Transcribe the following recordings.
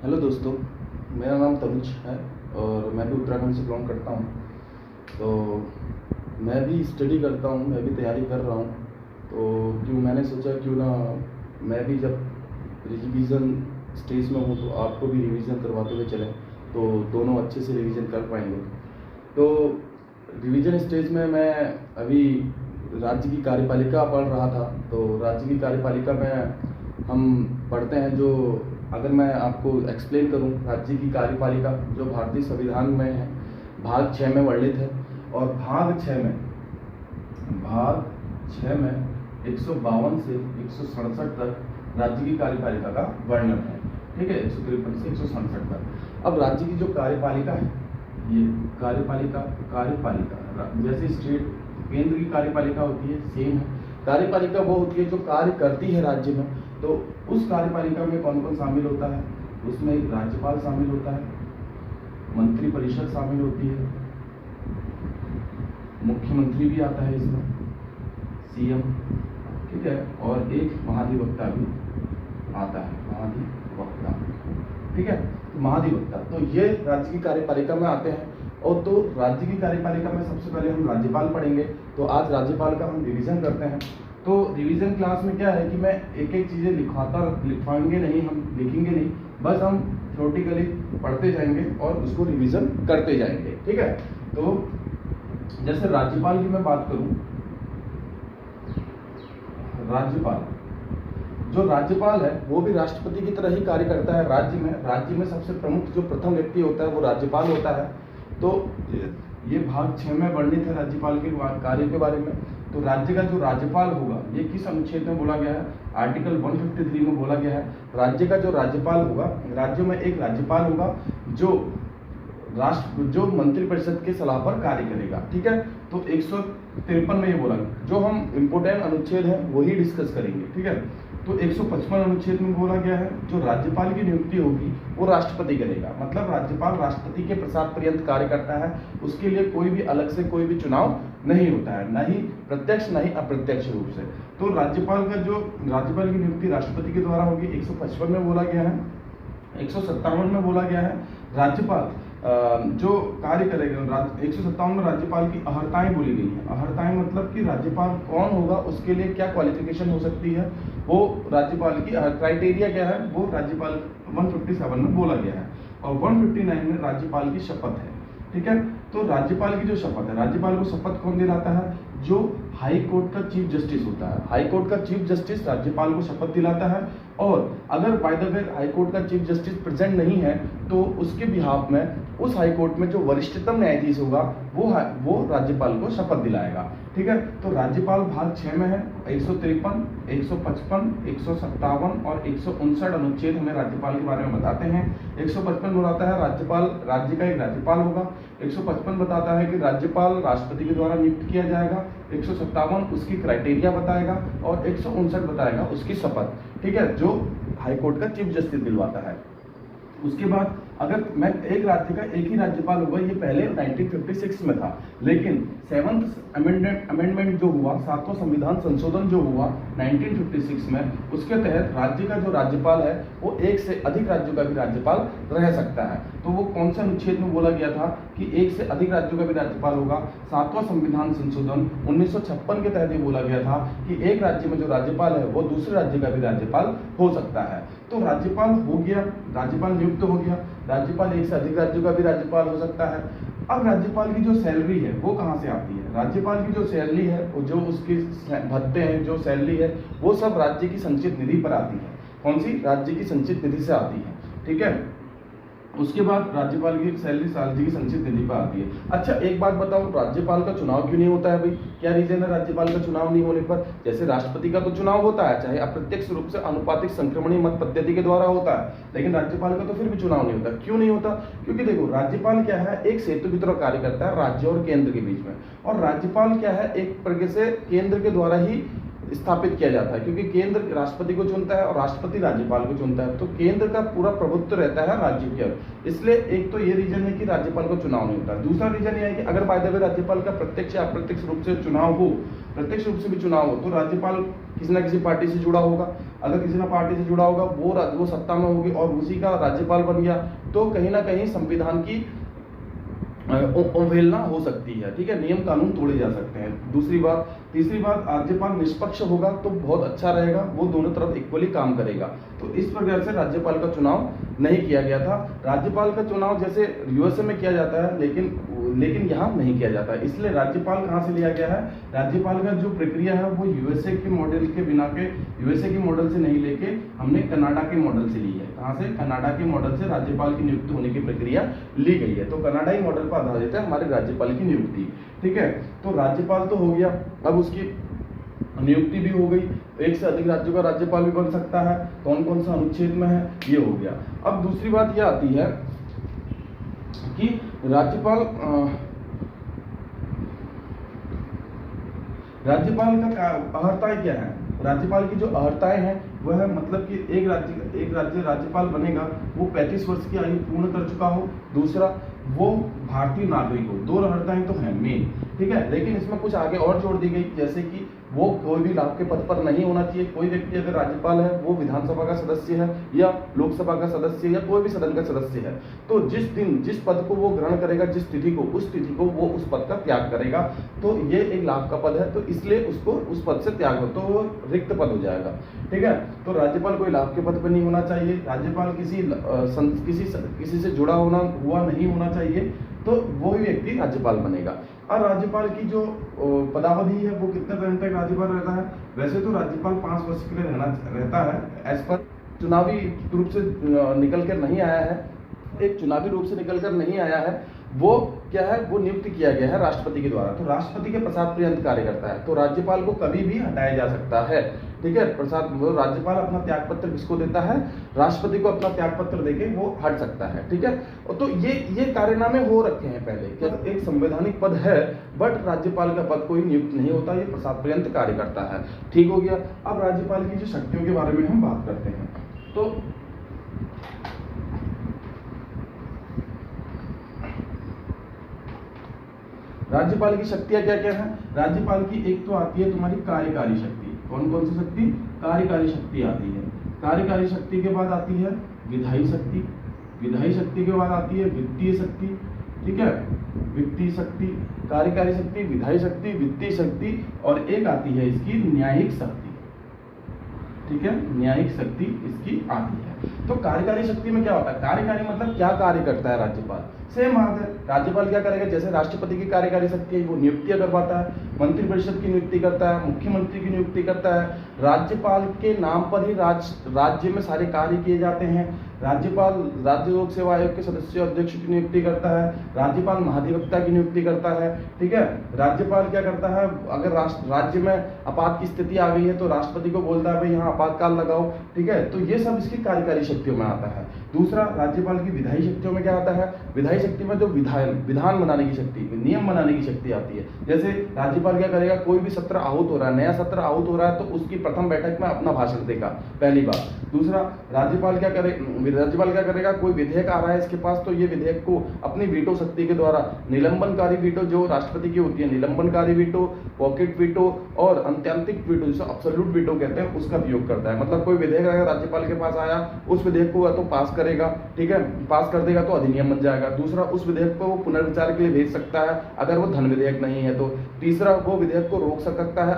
Hello दोस्तों, मेरा नाम तनुज है और मैं भी उत्तराखंड से बिलोंग करता हूँ। तो मैं भी स्टडी करता हूँ, मैं भी तैयारी कर रहा हूँ। तो मैंने सोचा क्यों ना मैं भी जब रिवीजन स्टेज में हूँ तो आपको भी रिवीजन करवाते हुए चलें, तो दोनों अच्छे से रिवीजन कर पाएंगे। तो रिवीजन स्टेज में मैं अभी राज्य की कार्यपालिका पढ़ रहा था। तो राज्य की कार्यपालिका में हम पढ़ते हैं जो, अगर मैं आपको एक्सप्लेन करूं, राज्य की कार्यपालिका जो भारतीय संविधान में है, भाग 6 में वर्णित है। और भाग 6 में 152 से 167 तक राज्य की कार्यपालिका का वर्णन है। ठीक है, 153 से 167 तक। अब राज्य की जो कार्यपालिका है, ये कार्यपालिका जैसे स्टेट केंद्र की कार्यपालिका होती है, सेम है। कार्यपालिका वो होती है जो कार्य करती है राज्य में। तो उस कार्यपालिका में कौन कौन शामिल होता है? उसमें एक राज्यपाल शामिल होता है, मंत्री परिषद शामिल होती है, मुख्यमंत्री भी आता है इसमें, सीएम, ठीक है, और एक महाधिवक्ता भी आता है, महाधिवक्ता, ठीक है, महाधिवक्ता। तो ये राज्य की कार्यपालिका में आते हैं। और तो राज्य की कार्यपालिका में सबसे पहले हम राज्यपाल पढ़ेंगे। तो आज राज्यपाल का हम रिवीजन करते हैं। तो रिवीजन क्लास में क्या है कि मैं एक एक चीज़ें लिखवाएंगे नहीं, हम लिखेंगे नहीं, बस हम थ्योरेटिकली पढ़ते जाएंगे और उसको रिवीजन करते जाएंगे। ठीक है, तो जैसे राज्यपाल की मैं बात करूं, जो राज्यपाल है वो भी राष्ट्रपति की तरह ही कार्य करता है राज्य में सबसे प्रमुख जो प्रथम व्यक्ति होता है वो राज्यपाल होता है। तो ये भाग 6 में वर्णित है राज्यपाल के कार्य के बारे में। तो राज्य का जो राज्यपाल होगा, ये किस अनुच्छेद में बोला गया है? आर्टिकल 153 में बोला गया है। राज्य का जो राज्यपाल होगा, राज्य में एक राज्यपाल होगा जो मंत्रिपरिषद के सलाह पर कार्य करेगा। ठीक है, तो 153 में ये बोला, जो हम इम्पोर्टेंट अनुच्छेद है वही डिस्कस करेंगे। ठीक है, तो 155 अनुच्छेद में बोला गया है जो राज्यपाल की नियुक्ति होगी वो राष्ट्रपति करेगा। मतलब राज्यपाल राष्ट्रपति के प्रसाद पर्यंत कार्य करता है, उसके लिए कोई भी अलग से कोई भी चुनाव नहीं होता है, ना ही प्रत्यक्ष ना ही अप्रत्यक्ष रूप से। तो राज्यपाल की नियुक्ति राष्ट्रपति के द्वारा होगी, 155 में बोला गया है। 157 में बोला गया है राज्यपाल जो कार्य करेगा, 157 में राज्यपाल की अहर्ताएं बोली गई हैं। अहर्ताएं मतलब कि राज्यपाल कौन होगा, उसके लिए क्या क्वालिफिकेशन हो सकती है, वो राज्यपाल की क्राइटेरिया क्या है, वो राज्यपाल 157 में बोला गया है। और 159 में राज्यपाल की शपथ है। ठीक है, तो राज्यपाल की जो शपथ है, राज्यपाल को शपथ कौन दिलाता है? जो हाई कोर्ट का चीफ जस्टिस होता है, हाई कोर्ट का चीफ जस्टिस राज्यपाल को शपथ दिलाता है। और अगर bye the way high court का चीफ जस्टिस प्रेजेंट नहीं है तो उसके बिहाफ में उस हाई कोर्ट में जो वरिष्ठतम न्यायाधीश होगा वो राज्यपाल को शपथ दिलाएगा। ठीक है, तो राज्यपाल भाग 6 में है। 153, 155, 157 और 159 अनुच्छेद हमें राज्यपाल के बारे में बताते हैं। 155 बताता है राज्यपाल राज्य का एक राज्यपाल होगा। 155 बताता है कि राज्यपाल राष्ट्रपति के द्वारा नियुक्त किया जाएगा। 157 उसकी क्राइटेरिया बताएगा और 159 बताएगा उसकी शपथ। ठीक है, जो हाईकोर्ट का चीफ जस्टिस दिलवाता है। उसके बाद अगर मैं एक राज्य का एक ही राज्यपाल होगा, ये पहले 1956 में था, लेकिन 7th अमेंडमेंट जो हुआ, 7वां संविधान संशोधन जो हुआ 1956 में, उसके तहत राज्य का जो राज्यपाल है वो एक से अधिक राज्यों का भी राज्यपाल रह सकता है। तो वो कौन से अनुच्छेद में बोला गया था कि एक से अधिक राज्यों का भी राज्यपाल होगा? 7वां संविधान संशोधन 1956 के तहत ये बोला गया था कि एक राज्य में जो राज्यपाल है वो दूसरे राज्य का भी राज्यपाल हो सकता है। तो राज्यपाल हो गया, राज्यपाल नियुक्त हो गया, राज्यपाल एक से अधिक राज्यों का भी राज्यपाल हो सकता है। अब राज्यपाल की जो सैलरी है वो कहाँ से आती है? राज्यपाल की जो सैलरी है, जो उसके भत्ते हैं, जो सैलरी है, वो सब राज्य की संचित निधि पर आती है। कौन सी? राज्य की संचित निधि से आती है। ठीक है, उसके बाद राज्यपाल की सैलरी राज्य की संचित निधि पर आती है। अच्छा, एक बात बताओ, राज्यपाल का चुनाव क्यों नहीं होता है भाई? क्या रीजन है राज्यपाल का चुनाव नहीं होने पर? जैसे राष्ट्रपति का तो चुनाव होता है, चाहे अप्रत्यक्ष रूप से अनुपातिक संक्रमणीय मत पद्धति के द्वारा होता है, लेकिन राज्यपाल का तो फिर भी चुनाव नहीं होता। क्यों नहीं होता? क्योंकि देखो, राज्यपाल क्या है, एक सेतु की तरह कार्य करता है राज्य और केंद्र के बीच में। और राज्यपाल क्या है, एक प्रकार से केंद्र के द्वारा ही स्थापित किया जाता है, क्योंकि केंद्र राष्ट्रपति को चुनता है और राष्ट्रपति राज्यपाल को चुनता है, तो केंद्र का पूरा प्रभुत्व रहता है राज्य के ऊपर। इसलिए एक तो ये रीजन है कि राज्यपाल को चुनाव नहीं होता। दूसरा रीजन ये है कि अगर बाय द वे राज्यपाल का प्रत्यक्ष या अप्रत्यक्ष रूप से चुनाव हो, प्रत्यक्ष रूप से भी चुनाव हो, तो राज्यपाल किसी ना किसी पार्टी से जुड़ा होगा। अगर किसी ना पार्टी से जुड़ा होगा, वो सत्ता में होगी और उसी का राज्यपाल बन गया, तो कहीं ना कहीं संविधान की अवहेलना हो सकती है, ठीक है, नियम कानून तोड़े जा सकते हैं। तीसरी बात राज्यपाल निष्पक्ष होगा तो बहुत अच्छा रहेगा, वो दोनों तरफ इक्वली काम करेगा। तो इस प्रकार से राज्यपाल का चुनाव नहीं किया गया था। राज्यपाल का चुनाव जैसे यूएसए में किया जाता है, लेकिन यहाँ नहीं किया जाता है। इसलिए राज्यपाल कहाँ से लिया गया है? राज्यपाल का जो प्रक्रिया है वो यूएसए के मॉडल के बिना के, यूएसए के मॉडल से नहीं लेके हमने कनाडा के मॉडल से ली है। कहाँ से? कनाडा के मॉडल से राज्यपाल की नियुक्ति होने की प्रक्रिया ली गई है। तो कनाडाई मॉडल पर आधारित है हमारे राज्यपाल की नियुक्ति, ठीक है। तो राज्यपाल तो हो गया, अब उसकी नियुक्ति भी हो गई। एक से अधिक राज्यों का राज्यपाल भी बन सकता है, कौन कौन सा अनुच्छेद में है, ये हो गया। अब दूसरी बात यह आती है कि राज्यपाल का अहर्ताएं क्या है? राज्यपाल की जो अहर्ताएं हैं वह मतलब कि एक राज्य राज्यपाल बनेगा, वो 35 वर्ष की आयु पूर्ण कर चुका हो, दूसरा वो भारतीय नागरिक हो। दो अहर्ताएं तो हैं मेन, ठीक है, लेकिन इसमें कुछ आगे और जोड़ दी गई, जैसे कि वो कोई भी लाभ के पद पर नहीं होना चाहिए। कोई व्यक्ति अगर राज्यपाल है वो विधानसभा का सदस्य है या लोकसभा का सदस्य या कोई भी सदन का सदस्य है, तो जिस पद को वो ग्रहण करेगा, जिस तिथि को, उस तिथि को वो उस पद का त्याग करेगा। तो ये एक लाभ का पद है, तो इसलिए उसको उस पद से त्याग हो, तो वो रिक्त पद हो जाएगा, ठीक है। तो राज्यपाल कोई लाभ के पद पर नहीं होना चाहिए, राज्यपाल किसी से जुड़ा हुआ नहीं होना चाहिए, तो वो ही व्यक्ति राज्यपाल बनेगा। और राज्यपाल की जो पदावधि है वो कितने टाइम तक राज्यपाल रहता है? वैसे तो राज्यपाल 5 वर्ष के लिए रहता है, एज पर चुनावी रूप से निकल कर नहीं आया है, एक चुनावी रूप से निकल कर नहीं आया है, वो क्या है, वो नियुक्त किया गया है राष्ट्रपति के द्वारा। तो राष्ट्रपति के प्रसाद पर्यंत कार्य करता है, तो राज्यपाल को कभी भी हटाया जा सकता है, ठीक है। राज्यपाल अपना त्याग पत्र किसको देता है? राष्ट्रपति को अपना त्याग पत्र देके वो हट सकता है, ठीक है। तो ये कार्यनामे हो रखे हैं पहले, क्या एक संवैधानिक पद है, बट राज्यपाल का पद कोई नियुक्त नहीं होता, ये प्रसाद पर्यंत कार्य करता है, ठीक हो गया। अब राज्यपाल की जो शक्तियों के बारे में हम बात करते हैं। तो राज्यपाल की शक्तियां क्या क्या हैं? राज्यपाल की एक तो आती है तुम्हारी कार्यकारी शक्ति। कौन कौन सी शक्ति? कार्यकारी शक्ति आती है। कार्यकारी शक्ति के बाद आती है विधायी शक्ति, विधायी शक्ति के बाद आती है वित्तीय शक्ति, ठीक है, वित्तीय शक्ति, कार्यकारी शक्ति, विधायी शक्ति, वित्तीय शक्ति, और एक आती है इसकी न्यायिक शक्ति, ठीक है, न्यायिक शक्ति इसकी आती है। तो कार्यकारी शक्ति में क्या होता है? कार्यकारी मतलब क्या कार्य करता है राज्यपाल? सेम बात है, राज्यपाल क्या करेगा? जैसे राष्ट्रपति की कार्यकारी शक्ति है, वो नियुक्तियां करवाता है, मंत्रिपरिषद की नियुक्ति करता है, मुख्यमंत्री की नियुक्ति करता है, राज्यपाल के नाम पर ही राज्य में सारे कार्य किए जाते हैं। राज्यपाल राज्य लोक सेवा आयोग के सदस्य अध्यक्ष की नियुक्ति करता है, राज्यपाल महाधिवक्ता की नियुक्ति करता है, ठीक है। राज्यपाल क्या करता है? अगर राज्य में आपात की स्थिति आ गई है तो राष्ट्रपति को बोलता है भाई यहाँ आपातकाल लगाओ, ठीक है। तो ये सब इसकी कार्यकारी शक्तियों में आता है। दूसरा, राज्यपाल की विधायी शक्तियों में क्या आता है? विधायी शक्ति में जो विधान बनाने की शक्ति, नियम बनाने की शक्ति आती है। जैसे राज्यपाल क्या करेगा? कोई भी सत्र आहूत हो रहा है, नया सत्र आहूत हो रहा है, तो उसकी प्रथम बैठक में अपना भाषण देगा, पहली बात। दूसरा, राज्यपाल क्या करेगा? कोई विधेयक आ रहा है इसके पास, तो ये विधेयक को अपनी वीटो शक्ति के द्वारा, निलंबनकारी वीटो जो राष्ट्रपति की होती है, निलंबनकारी वीटो, पॉकेट वीटो और अंत्यांतिक वीटो, जिसे अब्सोल्यूट वीटो कहते हैं, उसका प्रयोग करता है। मतलब कोई विधेयक अगर राज्यपाल के पास आया, उस विधेयक को या तो पास करेगा, ठीक है, पास कर देगा तो अधिनियम बन जाएगा। दूसरा, उस विधेयक को वो पुनर्विचार के लिए भेज सकता है अगर वो धन विधेयक नहीं है तो। तीसरा, वो विधेयक को रोक सकता है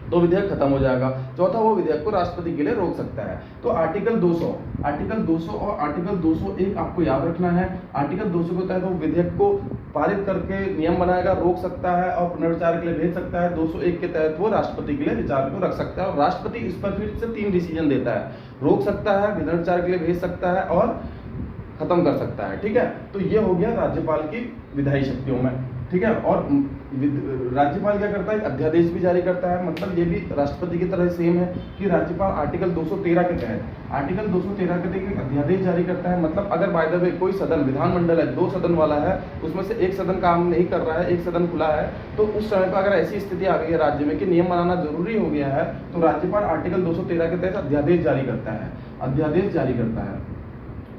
तो विधेयक खत्म हो जाएगा। चौथा, वो विधेयक को राष्ट्रपति के लिए रोक सकता है। तो आर्टिकल 200 और आर्टिकल 201 आपको याद रखना है। आर्टिकल 200 के तहत वो विधेयक को पारित करके नियम बनाएगा, रोक सकता है और पुनर्विचार के लिए भेज सकता है। 201 के तहत वो राष्ट्रपति के लिए विचार को रख सकता है और राष्ट्रपति इस पर फिर से 3 डिसीजन देता है, रोक सकता है, पुनर्विचार के लिए भेज सकता है और खत्म कर सकता है, ठीक है। तो ये हो गया राज्यपाल की विधायी शक्तियों में, ठीक है। और राज्यपाल क्या करता है, अध्यादेश भी जारी करता है, मतलब ये भी राष्ट्रपति की तरह सेम है कि राज्यपाल आर्टिकल 213 के तहत एक अध्यादेश जारी करता है। मतलब अगर बाय द वे कोई सदन, विधानमंडल है, 2 सदन वाला है, उसमें से एक सदन काम नहीं कर रहा है, एक सदन खुला है, तो उस समय पर अगर ऐसी स्थिति आ गई है राज्य में कि नियम बनाना जरूरी हो गया है, तो राज्यपाल आर्टिकल 213 के तहत अध्यादेश जारी करता है।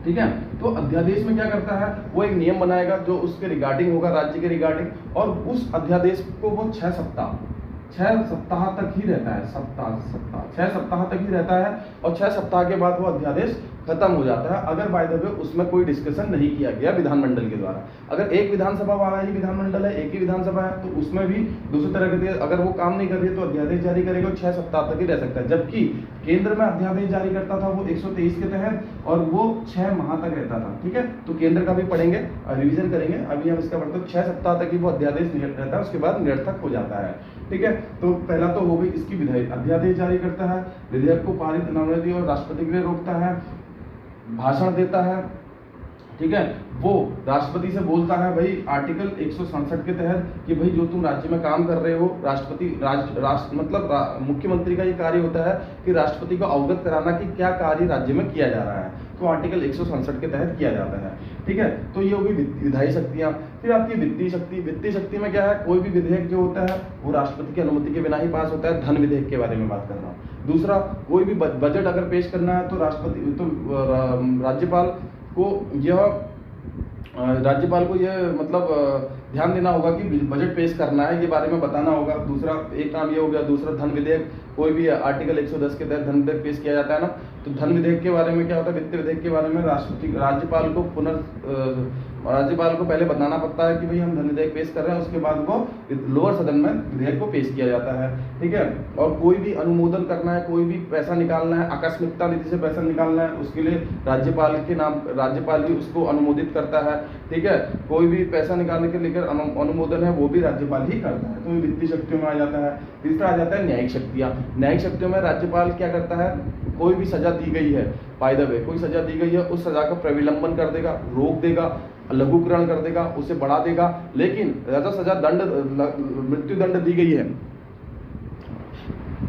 ठीक है, तो अध्यादेश में क्या करता है, वो एक नियम बनाएगा जो उसके रिगार्डिंग होगा, राज्य के रिगार्डिंग, और उस अध्यादेश को वो 6 सप्ताह तक ही रहता है, 6 सप्ताह तक ही रहता है, और 6 सप्ताह के बाद वो अध्यादेश खत्म हो जाता है, अगर बाय द वे उसमें कोई डिस्कशन नहीं किया गया विधानमंडल के द्वारा। अगर एक विधानसभा वाला ही विधानमंडल है, एक ही विधानसभा है, तो उसमें भी दूसरी तरह के अगर वो काम नहीं कर रही है तो अध्यादेश जारी करेगा, 6 सप्ताह तक ही रह सकता है। जबकि केंद्र में अध्यादेश जारी करता था वो 123 के तहत, और वो 6 माह तक रहता था। ठीक है, तो केंद्र का भी पढ़ेंगे, रिविजन करेंगे, अभी हम इसका पढ़ते हैं। 6 सप्ताह तक ही वो अध्यादेश रहता है, उसके बाद निरर्थक हो जाता है। ठीक है, तो पहला तो हो गई इसकी विधायक, अध्यादेश जारी करता है, विधेयक को पारित नामजद और राष्ट्रपति के लिए रोकता है, भाषण देता है। ठीक है, वो राष्ट्रपति से बोलता है भाई आर्टिकल 167 के तहत कि भाई जो तुम राज्य में काम कर रहे हो, राष्ट्रपति मुख्यमंत्री का ये कार्य होता है कि राष्ट्रपति को अवगत कराना कि क्या कार्य राज्य में किया जा रहा है, तो आर्टिकल 167 के तहत किया जाता है। ठीक है, तो ये होगी विधायी शक्तियां। फिर आपकी वित्तीय शक्ति में क्या है, कोई भी विधेयक जो होता है वो राष्ट्रपति की अनुमति के बिना ही पास होता है। धन विधेयक के बारे में बात कर रहा हूँ। दूसरा, कोई भी बजट अगर पेश करना है तो राज्यपाल को यह मतलब ध्यान देना होगा कि बजट पेश करना है, ये बारे में बताना होगा। दूसरा एक काम ये हो गया। दूसरा, धन विधेयक, कोई भी आर्टिकल 110 के तहत धन विधेयक पेश किया जाता है ना, तो धन विधेयक के बारे में क्या होता है, वित्त विधेयक के बारे में राज्यपाल को पहले बताना पड़ता है कि भाई हम धन विधेयक पेश कर रहे हैं, उसके बाद वो लोअर सदन में विधेयक को पेश किया जाता है। ठीक है, और कोई भी अनुमोदन करना है, कोई भी पैसा निकालना है, आकस्मिकता नीति से पैसा निकालना है, उसके लिए राज्यपाल ही उसको अनुमोदित करता है। ठीक है, कोई भी पैसा निकालने के लेकर अनुमोदन है वो भी राज्यपाल ही करता है, तो ये वित्तीय शक्तियों में आ जाता है। तीसरा आ जाता है न्यायिक शक्तियां। न्यायिक शक्तियों में राज्यपाल क्या करता है, कोई भी सजा दी गई है, बाय द वे कोई सजा दी गई है, उस सजा का प्रविलंबन कर देगा, रोक देगा, लघुकरण कर देगा, उसे बढ़ा देगा। लेकिन मृत्यु दंड दी गई है,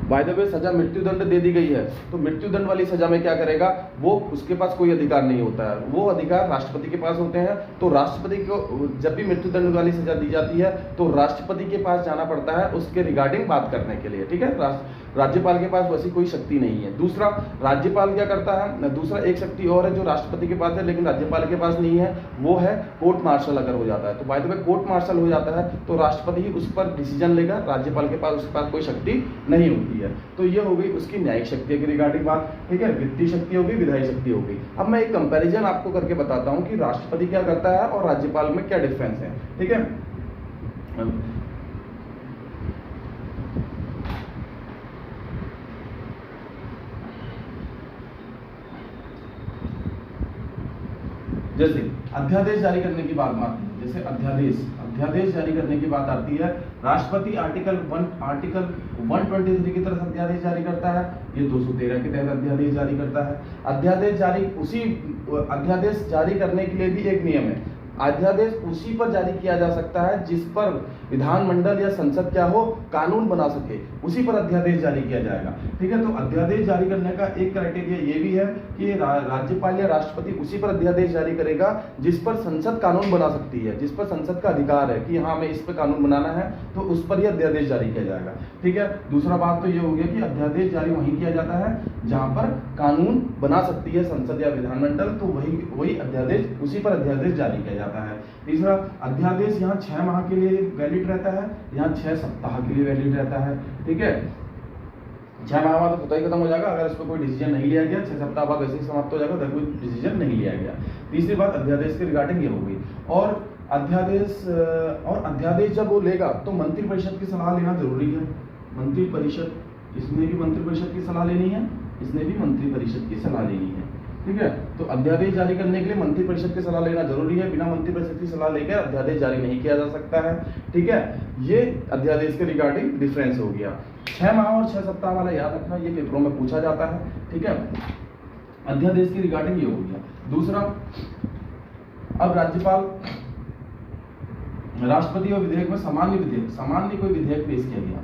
बाय द वे सजा मृत्यु दंड दे दी गई है, तो मृत्यु दंड वाली सजा में क्या करेगा, वो उसके पास कोई अधिकार नहीं होता है, वो अधिकार राष्ट्रपति के पास होते हैं। तो राष्ट्रपति को जब भी मृत्यु दंड वाली सजा दी जाती है तो राष्ट्रपति के पास जाना पड़ता है उसके रिगार्डिंग बात करने के लिए। ठीक है, राज्यपाल के पास वैसी कोई शक्ति नहीं है। दूसरा, राज्यपाल क्या करता है, दूसरा एक शक्ति और है जो राष्ट्रपति के पास है लेकिन राज्यपाल के पास नहीं है, वो है कोर्ट मार्शल अगर हो जाता है तो। By the way court martial हो जाता है तो राष्ट्रपति ही उस पर डिसीजन लेगा, राज्यपाल के पास उसके पास कोई शक्ति नहीं होती है। तो ये हो गई उसकी न्यायिक शक्ति की रिगार्डिंग बात। ठीक है, वित्तीय शक्ति होगी, विधायी शक्ति होगी। अब मैं एक कंपैरिजन आपको करके बताता हूँ कि राष्ट्रपति क्या करता है और राज्यपाल में क्या डिफरेंस है। ठीक है, जैसे अध्यादेश जारी करने की बात आती है, जैसे अध्यादेश जारी करने की बात आती है, राष्ट्रपति आर्टिकल 123 की तरफ अध्यादेश जारी करता है, ये 213 के तहत अध्यादेश जारी करता है। अध्यादेश जारी करने के लिए भी एक नियम है, अध्यादेश उसी पर जारी किया जा सकता है जिस पर विधानमंडल या संसद क्या हो, कानून बना सके, उसी पर अध्यादेश जारी किया जाएगा। ठीक है, तो अध्यादेश जारी करने का एक क्राइटेरिया ये भी है कि राज्यपाल या राष्ट्रपति उसी पर अध्यादेश जारी करेगा जिस पर संसद कानून बना सकती है, जिस पर संसद का अधिकार है कि हाँ हमें इस पर कानून बनाना है, तो उस पर ही अध्यादेश जारी किया जाएगा। ठीक है, दूसरा बात तो ये हो गया कि अध्यादेश जारी वहीं किया जाता है जहां पर कानून बना सकती है संसद या विधानमंडल, तो वही अध्यादेश, उसी पर अध्यादेश जारी किया जाता है। तीसरा, अध्यादेश यहाँ 6 माह के लिए वैलिड रहता है, यहाँ 6 सप्ताह के लिए वैलिड रहता है। ठीक है, 6 माह बाद तो स्वतः ही खत्म हो जाएगा अगर इस पर कोई डिसीजन नहीं लिया गया, 6 सप्ताह बाद वैसे ही समाप्त हो जाएगा अगर कोई डिसीजन नहीं लिया गया। तीसरी बात अध्यादेश के रिगार्डिंग ये हो गई। और अध्यादेश जब वो लेगा तो मंत्रिपरिषद की सलाह लेना जरूरी है। मंत्रिपरिषद, इसने भी मंत्रिपरिषद की सलाह लेनी है, इसने भी मंत्रिपरिषद की सलाह लेनी है। ठीक है, तो अध्यादेश जारी करने के लिए मंत्रिपरिषद की सलाह लेना जरूरी है, बिना मंत्रिपरिषद की सलाह लेकर अध्यादेश जारी नहीं किया जा सकता है। ठीक है, ये अध्यादेश के रिगार्डिंग डिफरेंस हो गया। 6 माह और 6 सप्ताह वाला याद रखना, ये पेपरों में पूछा जाता है। ठीक है, अध्यादेश की रिगार्डिंग ये हो गया। दूसरा, अब राज्यपाल राष्ट्रपति और विधेयक में सामान्य कोई विधेयक पेश किया गया,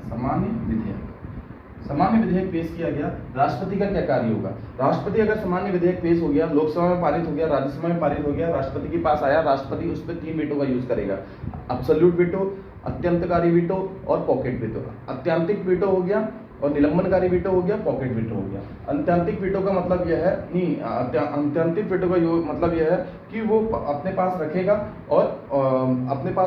सामान्य विधेयक पेश किया गया, राष्ट्रपति का क्या कार्य होगा? राष्ट्रपति अगर सामान्य विधेयक पेश हो गया, लोकसभा में पारित हो गया, राज्यसभा में पारित हो गया, राष्ट्रपति के पास आया, राष्ट्रपति उस पर 3 वीटो का यूज करेगा, अब्सोल्यूट वीटो, अत्यंतकारी वीटो और पॉकेट वीटो। अत्यंतिक वीटो हो गया और निलंबनकारी वीटो हो गया, पॉकेट वीटो हो गया। अत्यंतिक वीटो का मतलब यह है अत्यंतिक वीटो का मतलब यह है कि वो अपने पास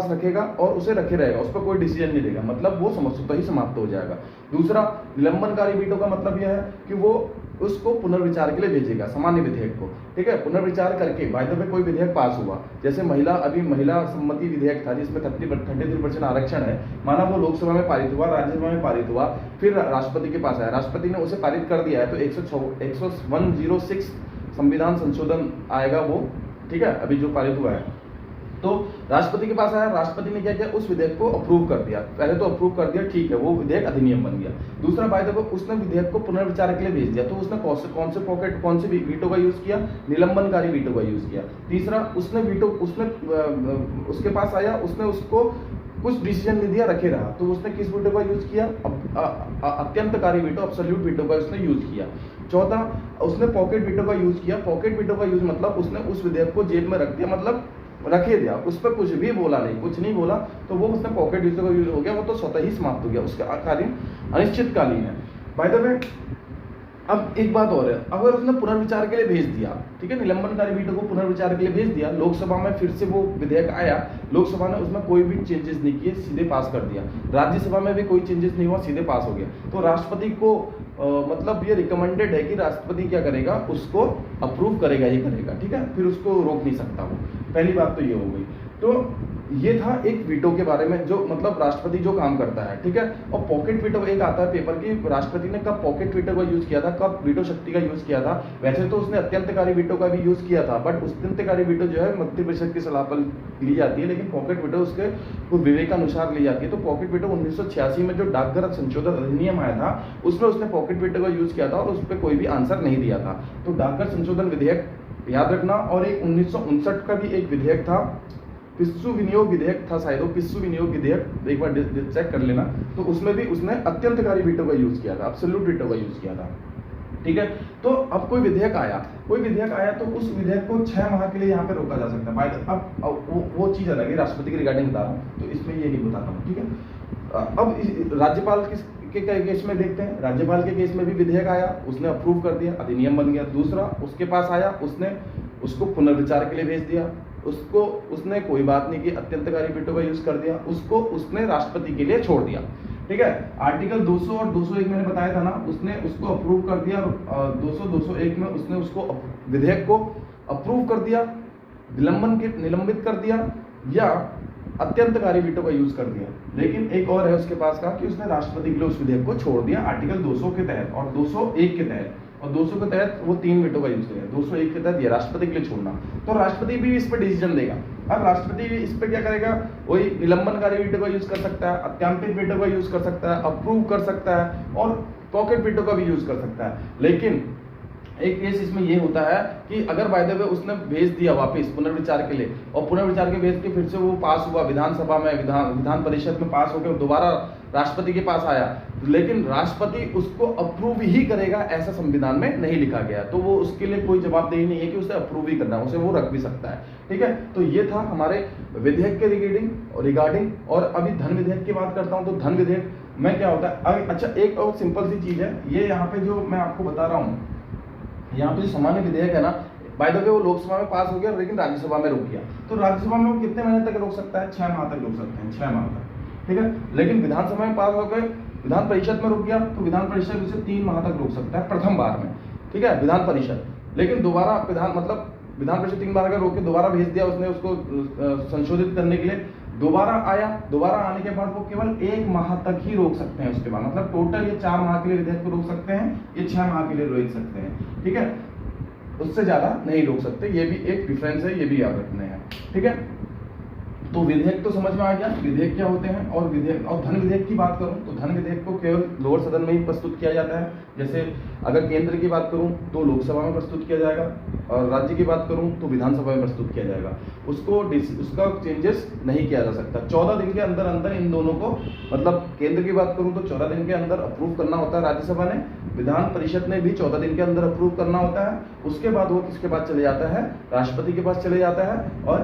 रखेगा और उसे रखे रहेगा, उस पर कोई डिसीजन नहीं लेगा, मतलब वो स्वतः ही समाप्त हो जाएगा। दूसरा, निलंबनकारी वीटो का मतलब यह है कि वो उसको पुनर्विचार के लिए भेजेगा सामान्य विधेयक को, ठीक है। पुनर्विचार करके बाय द वे कोई विधेयक पास हुआ, जैसे महिला सम्मति विधेयक था जिसमें 33% आरक्षण है, माना वो लोकसभा में पारित हुआ, राज्यसभा में पारित हुआ, फिर राष्ट्रपति के पास आया, राष्ट्रपति ने उसे पारित कर दिया है, तो 106 संविधान संशोधन आएगा वो, ठीक है, अभी जो पारित हुआ है। तो राष्ट्रपति के पास आया, राष्ट्रपति ने क्या किया, उस विधेयक को अप्रूव कर दिया, पहले तो अप्रूव कर दिया, ठीक है, वो विधेयक अधिनियम बन गया। दूसरा, बाय द वे उसने विधेयक को पुनर्विचार के लिए भेज दिया, तो उसने कौन से वीटो का यूज किया, निलंबनकारी वीटो का यूज किया। तीसरा, उसके पास आया, उसने उसको कुछ डिसीजन नहीं दिया, रखे रहा, तो उसने किस वीटो का यूज किया, अत्यंतकारी वीटो, अब्सोल्यूट वीटो का उसने यूज किया। चौथा, उसने पॉकेट वीटो का यूज किया। पॉकेट वीटो का यूज मतलब उसने उस विधेयक को जेब में रख दिया, मतलब रखे दिया, उस पर कुछ भी बोला नहीं, कुछ नहीं बोला, तो वो उसने पॉकेट वीटो का यूज हो गया, वो तो स्वतः ही समाप्त हो गया, उसका कार्य अनिश्चितकालीन है। बाय द वे अब एक बात और है, अगर उसने पुनर्विचार के लिए भेज दिया, ठीक है, निलंबनकारी वीटो को पुनर्विचार के लिए भेज दिया, लोकसभा में फिर से वो विधेयक आया, लोकसभा ने उसमें कोई भी चेंजेस नहीं किए, सीधे पास कर दिया, राज्यसभा में भी कोई चेंजेस नहीं हुआ, सीधे पास हो गया, तो राष्ट्रपति को मतलब ये रिकमेंडेड है कि राष्ट्रपति क्या करेगा, उसको अप्रूव करेगा ही करेगा, ठीक है, फिर उसको रोक नहीं सकता वो। पहली बात तो ये हो गई। तो ये था एक वीटो के बारे में, जो मतलब राष्ट्रपति जो काम करता है, ठीक है। और पॉकेट वीटो एक आता है पेपर की, राष्ट्रपति ने कब पॉकेट वीटो का यूज किया था, कब वीटो शक्ति का यूज किया था। वैसे तो उसने अत्यंतकारी वीटो का भी यूज किया था, बट अत्यंतकारी वीटो जो है मंत्रिपरिषद की सलाह पर ली जाती है, लेकिन पॉकेट वीटो उसके विवेकानुसार ली जाती है। तो पॉकेट वीटो 1986 में जो डाकघर संशोधन अधिनियम आया था, उसमें उसने पॉकेट वीटो का यूज किया था और उस पर कोई भी आंसर नहीं दिया था। तो डाकघर संशोधन विधेयक याद रखना। और एक 1959 का भी एक विधेयक था, पिस्सू विनियोग विधेयक था शायद, पिस्सू विनियोग विधेयक, एक बार चेक कर लेना। तो उसमें भी उसने अत्यंतकारी वीटो का यूज किया था, एब्सोल्यूट वीटो का यूज किया था, ठीक है। तो अब कोई विधेयक आया तो उस विधेयक को 6 माह के लिए यहाँ पे रोका जा सकता है। अब वो चीज अलग है, राष्ट्रपति के रिगार्डिंग बता रहा हूँ, तो इसमें ये नहीं बताता हूँ, ठीक है। अब राज्यपाल के केस में देखते हैं, राज्यपाल के केस में भी विधेयक आया, उसने अप्रूव कर दिया, अधिनियम बन गया। दूसरा, उसके पास आया, उसने उसको पुनर्विचार के लिए भेज दिया, उसने कोई बात नहीं की, अत्यंतकारी वीटो का यूज कर दिया, उसने राष्ट्रपति के लिए छोड़ दिया, ठीक है। आर्टिकल 200 और 201 मैंने बताया था ना, उसने उसको अप्रूव कर दिया, 201 में उसने उसको विधेयक को अप्रूव कर दिया, निलंबित कर दिया या अत्यंतकारी वीटो का यूज कर दिया। लेकिन एक और है उसके पास का कि उसने राष्ट्रपति के लिए उस विधेयक को छोड़ दिया आर्टिकल 200 के तहत और 201 के तहत, और 200 के तहत वो 3 वीटो का यूज करेगा, 201 के तहत ये राष्ट्रपति के लिए छोड़ना। तो राष्ट्रपति भी इस पर डिसीजन लेगा। अब राष्ट्रपति भी इस पर क्या करेगा, वही निलंबनकारी वीटो का यूज कर सकता है, अत्यंतिक वीटो का यूज कर सकता है, अप्रूव कर सकता है और पॉकेट वीटो का भी यूज कर सकता है। लेकिन एक केस इसमें ये होता है कि अगर बाय द वे उसने भेज दिया वापस पुनर्विचार के लिए, और पुनर्विचार के भेज के फिर से वो पास हुआ विधानसभा में, विधान परिषद में पास होकर दोबारा राष्ट्रपति के पास आया, लेकिन राष्ट्रपति उसको अप्रूव ही करेगा, ऐसा संविधान में नहीं लिखा गया, तो वो उसके लिए कोई जवाबदेही नहीं है कि उसे अप्रूव ही करना, उसे वो रख भी सकता है, ठीक है। तो ये था हमारे विधेयक के रिगार्डिंग। और अभी धन विधेयक की बात करता हूँ। तो धन विधेयक में क्या होता है, अच्छा एक और सिंपल सी चीज है, ये यहाँ पे जो मैं आपको बता रहा हूँ, यहाँ पे जो सामान्य विधेयक है ना, बाय द वे वो लोकसभा में पास हो गया लेकिन राज्यसभा में रुक गया। तो राज्यसभा में वो कितने महीने तक रोक सकता है, 6 माह तक रोक सकते हैं, 6 माह तक, ठीक है। लेकिन विधानसभा में पास होकर विधान परिषद में रुक गया तो विधान परिषद उसे 3 माह तक रोक सकता है प्रथम बार में, ठीक है, विधान परिषद। लेकिन दोबारा विधान परिषद 3 बार का रोक के दोबारा भेज दिया उसने उसको संशोधित करने के लिए, दोबारा आया, दोबारा आने के बाद वो केवल 1 माह तक ही रोक सकते हैं उसके बाद, मतलब टोटल ये 4 माह के लिए विधेयक को रोक सकते हैं, ये 6 माह के लिए रोक सकते हैं, ठीक है, उससे ज्यादा नहीं रोक सकते। ये भी एक डिफरेंस है, ये भी याद रखना है, ठीक है। तो विधेयक तो समझ में आ गया, विधेयक क्या होते हैं। और धन विधेयक की बात करूं तो धन विधेयक को केवल लोअर सदन में ही प्रस्तुत किया जाता है। जैसे अगर केंद्र की बात करूं तो लोकसभा में प्रस्तुत किया जाएगा, और राज्य की बात करूं तो विधानसभा में प्रस्तुत किया जाएगा। उसका चेंजेस नहीं किया जा सकता। 14 दिन के अंदर अंदर इन दोनों को, मतलब केंद्र की बात करूं तो 14 दिन के अंदर अप्रूव करना होता है राज्यसभा ने, विधान परिषद ने भी 14 दिन के अंदर अप्रूव करना होता है। उसके बाद वो किसके पास चले जाता है, राष्ट्रपति के पास चले जाता है और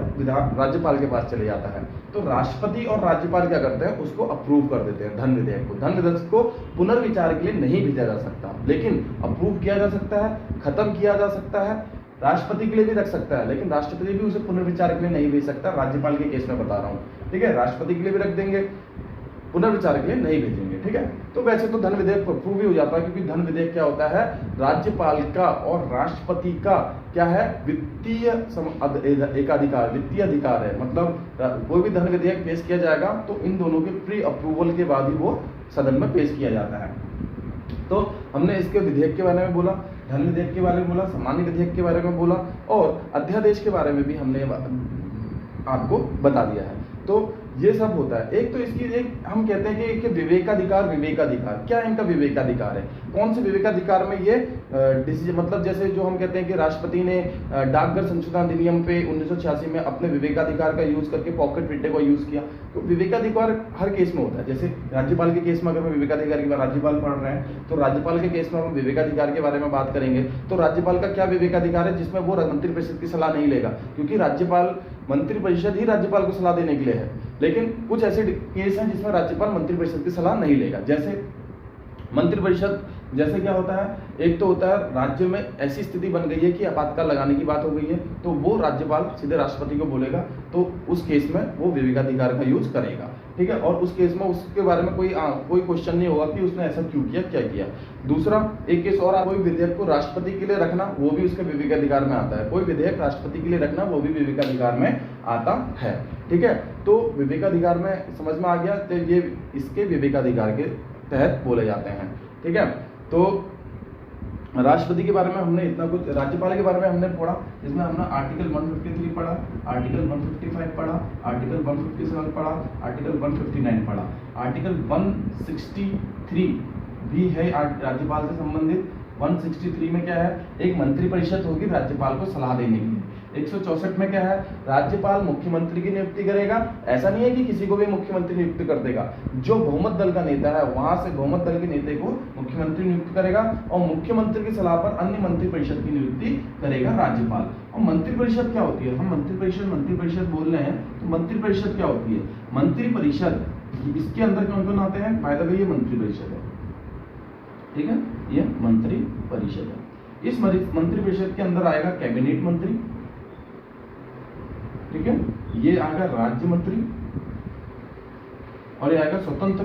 राज्यपाल के पास चले जाता है। तो राष्ट्रपति और राज्यपाल क्या करते हैं, उसको अप्रूव कर देते हैं धन विधेयक को। धन विधेयक को पुनर्विचार के लिए नहीं भेजा जा सकता, लेकिन अप्रूव किया जा सकता है, खत्म किया जा सकता है, राष्ट्रपति के लिए भी रख सकता है, लेकिन राष्ट्रपति भी उसे पुनर्विचार के लिए नहीं भेज सकता। राज्यपाल के केस में बता रहा हूं, ठीक है। राष्ट्रपति के लिए भी रख देंगे, पुनर्विचार के लिए नहीं भेजेंगे, ठीक है। तो वैसे तो धन विधेयक अप्रूव ही हो जाता है, क्योंकि धन विधेयक क्या होता है, राज्यपाल का और राष्ट्रपति का क्या है, वित्तीय एकाधिकार, वित्तीय अधिकार है। मतलब कोई भी धन विधेयक पेश किया जाएगा तो इन दोनों के प्री अप्रूवल के बाद ही वो सदन में पेश किया जाता है। तो हमने इसके विधेयक के बारे में बोला, धन विधेयक के बारे में बोला, सामान्य विधेयक के बारे में बोला, और अध्यादेश के बारे में भी हमने आपको बता दिया है। तो ये सब होता है। एक तो इसकी एक हम कहते हैं कि विवेकाधिकार, विवेकाधिकार क्या इनका विवेकाधिकार है, कौन से विवेकाधिकार में ये डिसीजन, मतलब जैसे जो हम कहते हैं कि राष्ट्रपति ने डाकघर संशोधन अधिनियम पे 1986 में अपने विवेकाधिकार का यूज करके पॉकेट विड्डे को यूज किया। तो विवेकाधिकार हर केस में होता है। जैसे राज्यपाल के केस में अगर हम विवेकाधिकार की बात, राज्यपाल पढ़ रहे हैं तो राज्यपाल के केस में हम विवेकाधिकार के बारे में बात करेंगे। तो राज्यपाल का क्या विवेकाधिकार है, जिसमें वो मंत्रिपरिषद की सलाह नहीं लेगा, क्योंकि राज्यपाल, मंत्रिपरिषद ही राज्यपाल को सलाह देने के लिए है। लेकिन कुछ ऐसे केस हैं जिसमें राज्यपाल मंत्रिपरिषद की सलाह नहीं लेगा। जैसे मंत्रिपरिषद, जैसे क्या होता है, एक तो होता है राज्य में ऐसी स्थिति बन गई है कि आपातकाल लगाने की बात हो गई है, तो वो राज्यपाल सीधे राष्ट्रपति को बोलेगा, तो उस केस में वो विवेकाधिकार का यूज करेगा, ठीक है। और उस केस में उसके बारे में कोई क्वेश्चन नहीं होगा कि उसने ऐसा क्यों किया, क्या किया। दूसरा एक केस और, कोई विधेयक को राष्ट्रपति के लिए रखना, वो भी उसके विवेकाधिकार में आता है। कोई विधेयक राष्ट्रपति के लिए रखना, वो भी विवेकाधिकार में आता है, ठीक है। तो विवेकाधिकार में समझ में आ गया, तो ये इसके विवेकाधिकार के तहत बोले जाते हैं, ठीक है। तो राष्ट्रपति के बारे में हमने इतना कुछ, राज्यपाल के बारे में हमने पढ़ा, जिसमें हमने आर्टिकल 153 पढ़ा, आर्टिकल 155 पढ़ा, आर्टिकल 157 पढ़ा, आर्टिकल 159 पढ़ा। आर्टिकल 163 भी है राज्यपाल से संबंधित। 163 में क्या है, एक मंत्रिपरिषद होगी राज्यपाल को सलाह देने के लिए। 164 में क्या है, राज्यपाल मुख्यमंत्री की नियुक्ति करेगा। ऐसा नहीं है कि किसी को भी मुख्यमंत्री नियुक्त कर देगा, जो बहुमत दल का नेता है वहां से बहुमत दल के नेता को मुख्यमंत्री नियुक्त करेगा, और मुख्यमंत्री की सलाह पर अन्य मंत्रिपरिषद की नियुक्ति करेगा राज्यपाल। और मंत्रिपरिषद क्या होती है, हम मंत्रिपरिषद बोल रहे हैं, तो मंत्रिपरिषद क्या होती है, मंत्रिपरिषद इसके अंदर कौन कौन आते हैं, फायदा भाई ये मंत्रिपरिषद है, ठीक है, ये मंत्रिपरिषद है। इस मंत्रिपरिषद के अंदर आएगा कैबिनेट मंत्री, ठीक है, ये आएगा राज्य मंत्री, और ये आएगा स्वतंत्र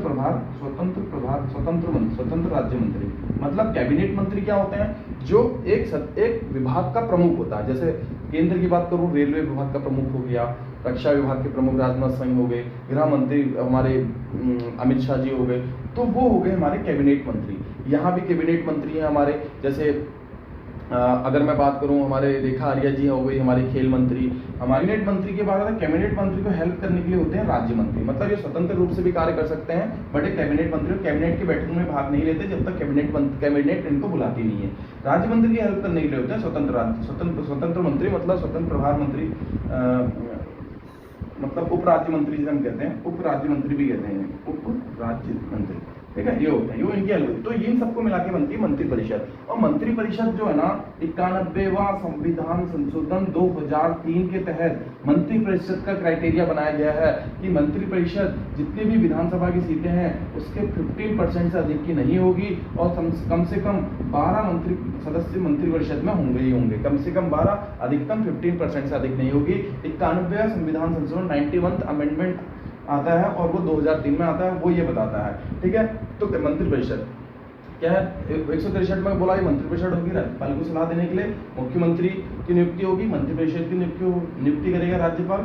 राज्य मंत्री। मतलब कैबिनेट मंत्री क्या होते हैं, जो एक विभाग का प्रमुख होता है। जैसे केंद्र की बात करूं, रेलवे विभाग का प्रमुख हो गया, रक्षा विभाग के प्रमुख राजनाथ सिंह हो गए, गृह मंत्री हमारे अमित शाह जी हो गए, तो वो हो गए हमारे कैबिनेट मंत्री। यहाँ भी कैबिनेट मंत्री हैं हमारे, जैसे अगर मैं बात करूं, हमारे रेखा आर्या जी हो गई हमारे खेल मंत्री। हमारे कैबिनेट मंत्री के बाद कैबिनेट मंत्री को हेल्प करने के लिए होते हैं राज्य मंत्री। मतलब ये स्वतंत्र रूप से भी कार्य कर सकते हैं, बट एक कैबिनेट मंत्री कैबिनेट की बैठक में भाग नहीं लेते जब तक कैबिनेट इनको बुलाती नहीं है। राज्य मंत्री की हेल्प करने के लिए होते हैं स्वतंत्र मंत्री, मतलब स्वतंत्र प्रभार मंत्री, मतलब उप राज्य मंत्री जिसे हम कहते हैं, उप राज्य मंत्री भी कहते हैं, उप राज्य मंत्री, ठीक है, ये होता है, ये इनकी हेल्प। तो इन सबको मिला के बनती है मंत्रिपरिषद। और मंत्रिपरिषद जो है ना, 91वां संविधान संशोधन 2003 के तहत मंत्रिपरिषद का क्राइटेरिया बनाया गया है कि मंत्रिपरिषद जितनी भी विधानसभा की सीटें हैं उसके 15% से अधिक की नहीं होगी, और कम से कम 12 सदस्य मंत्रिपरिषद में होंगे ही होंगे, कम से कम 12, अधिकतम 15% से अधिक नहीं होगी। 91वां संविधान संशोधन 91th अमेंडमेंट आता है, और वो 2003 में आता है, वो ये बताता है, ठीक है। तो मंत्रिपरिषद क्या है, 163 में बोला ये मंत्रिपरिषद होगी, राज्यपाल को सलाह देने के लिए, मुख्यमंत्री की नियुक्ति होगी, मंत्रिपरिषद की नियुक्ति करेगा राज्यपाल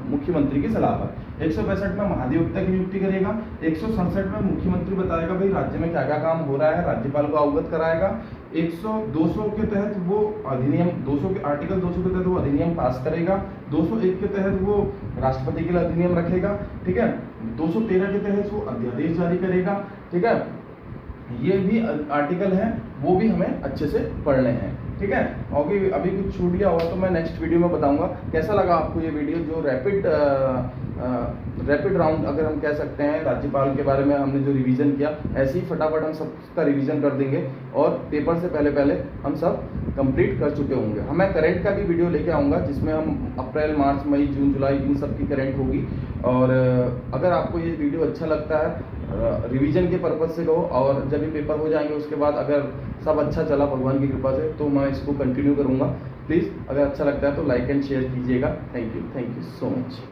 मुख्यमंत्री की सलाह पर। 165 में महाधिवक्ता की नियुक्ति करेगा। 167 में मुख्यमंत्री बताएगा भाई राज्य में क्या क्या काम हो रहा है, राज्यपाल को अवगत कराएगा। 200 के तहत वो अधिनियम, 200 के आर्टिकल 200 के तहत वो अधिनियम पास करेगा। 201 के तहत वो राष्ट्रपति के लिए अधिनियम रखेगा, ठीक है। 213 के तहत वो अध्यादेश जारी करेगा, ठीक है। ये भी आर्टिकल हैं, वो भी हमें अच्छे से पढ़ने हैं, ठीक है। और अभी कुछ छूट गया हुआ तो मैं नेक्स्ट वीडियो में बताऊंगा। कैसा लगा आपको ये वीडियो, जो रैपिड राउंड अगर हम कह सकते हैं राज्यपाल के बारे में हमने जो रिवीजन किया, ऐसे ही फटाफट हम सबका रिवीजन कर देंगे और पेपर से पहले हम सब कंप्लीट कर चुके होंगे। मैं करंट का भी वीडियो लेके आऊँगा जिसमें हम अप्रैल, मार्च, मई, जून, जुलाई इन सब की करंट होगी। और अगर आपको ये वीडियो अच्छा लगता है रिवीजन के पर्पज़ से कहो, और जब भी पेपर हो जाएंगे उसके बाद अगर सब अच्छा चला भगवान की कृपा से तो मैं इसको कंटिन्यू करूँगा। प्लीज़ अगर अच्छा लगता है तो लाइक एंड शेयर कीजिएगा। Thank you so much.